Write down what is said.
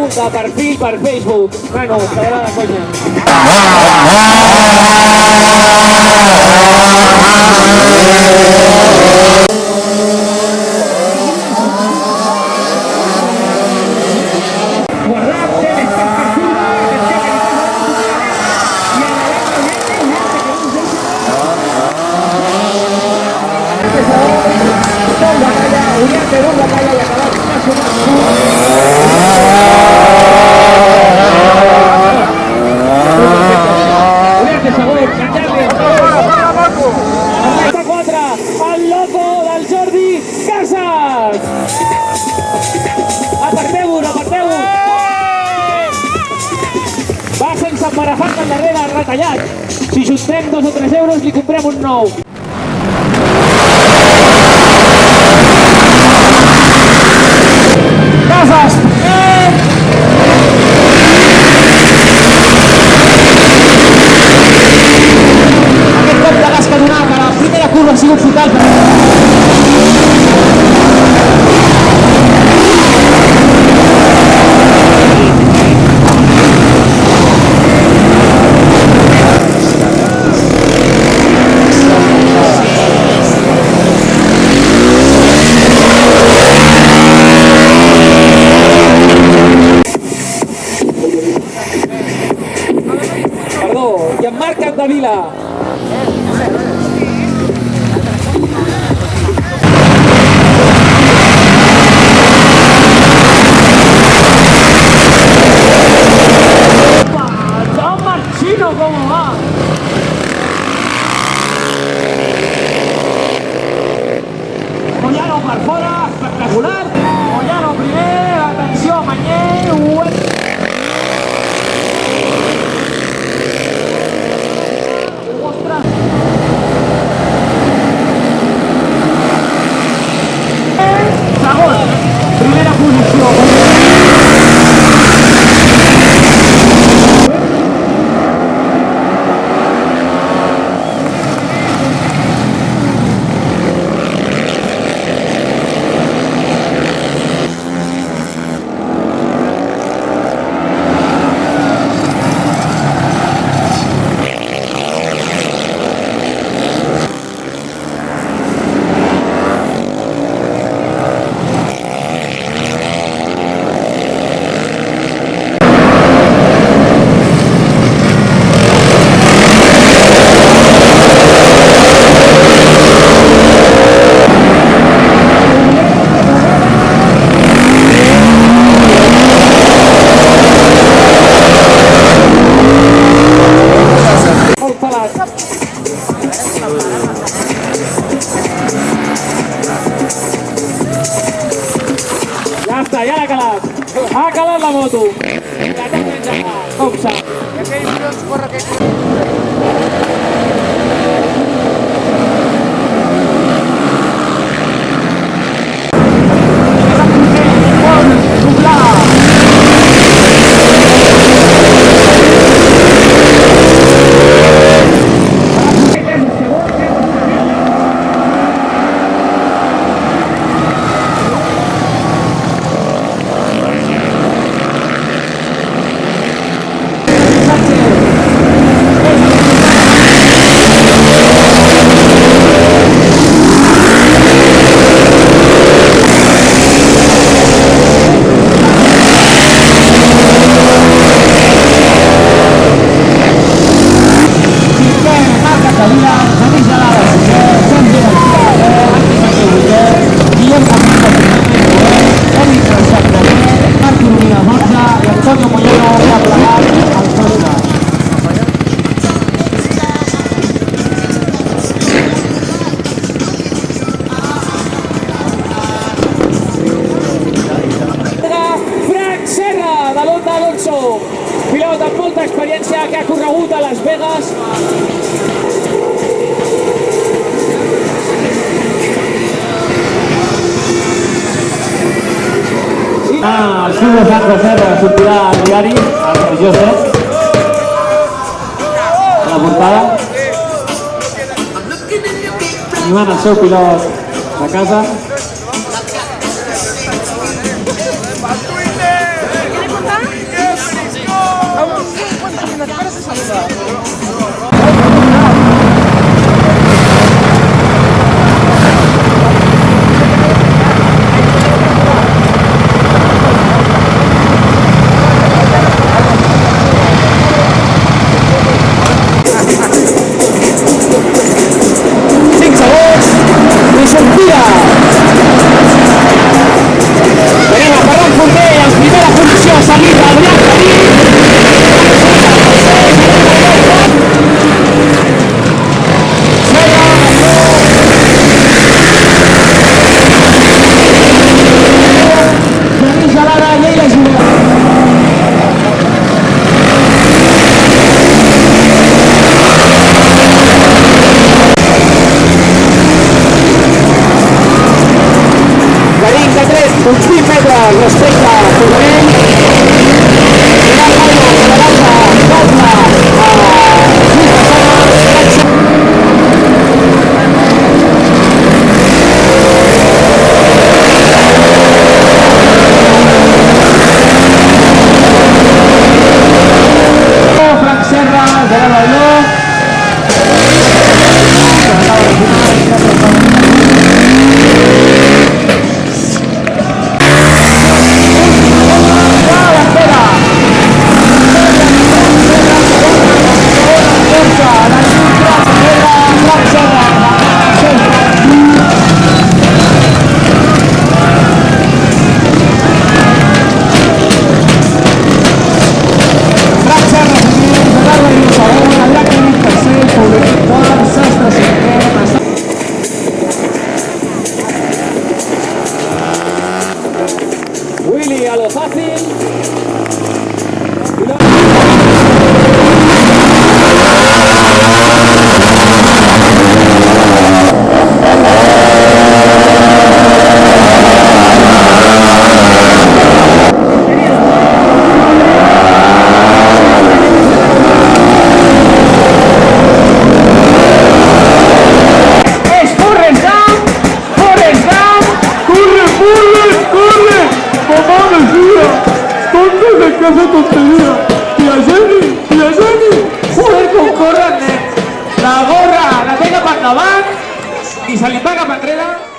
de perfil per Facebook. Bueno, quedarà de conya. Va sense embarafat al darrere, retallat. Si juntem 2 o 3 euros, li comprem un nou. Casas! Aquest cop de gas que ha donat a la primera curva ha sigut vital. I en Marc Capdevila. ¡Toma, chino, cómo va! Moyano per fora, espectacular. Moyano primer, atenció, Manyer, primera posició. Ja l'ha calat. Ha calat la moto. La té engegar. Com sap? I aquell milions corre aquell... Pilot amb molta experiència que ha corregut a Las Vegas. El Silvio Santos Serra sortirà al diari, al religioso, a la portada, animant el seu pilot de casa. ¿Qué hace tontería? Tía Jenny. Joder, con gorra, la gorra la tenga para acabar y se le paga para entregar.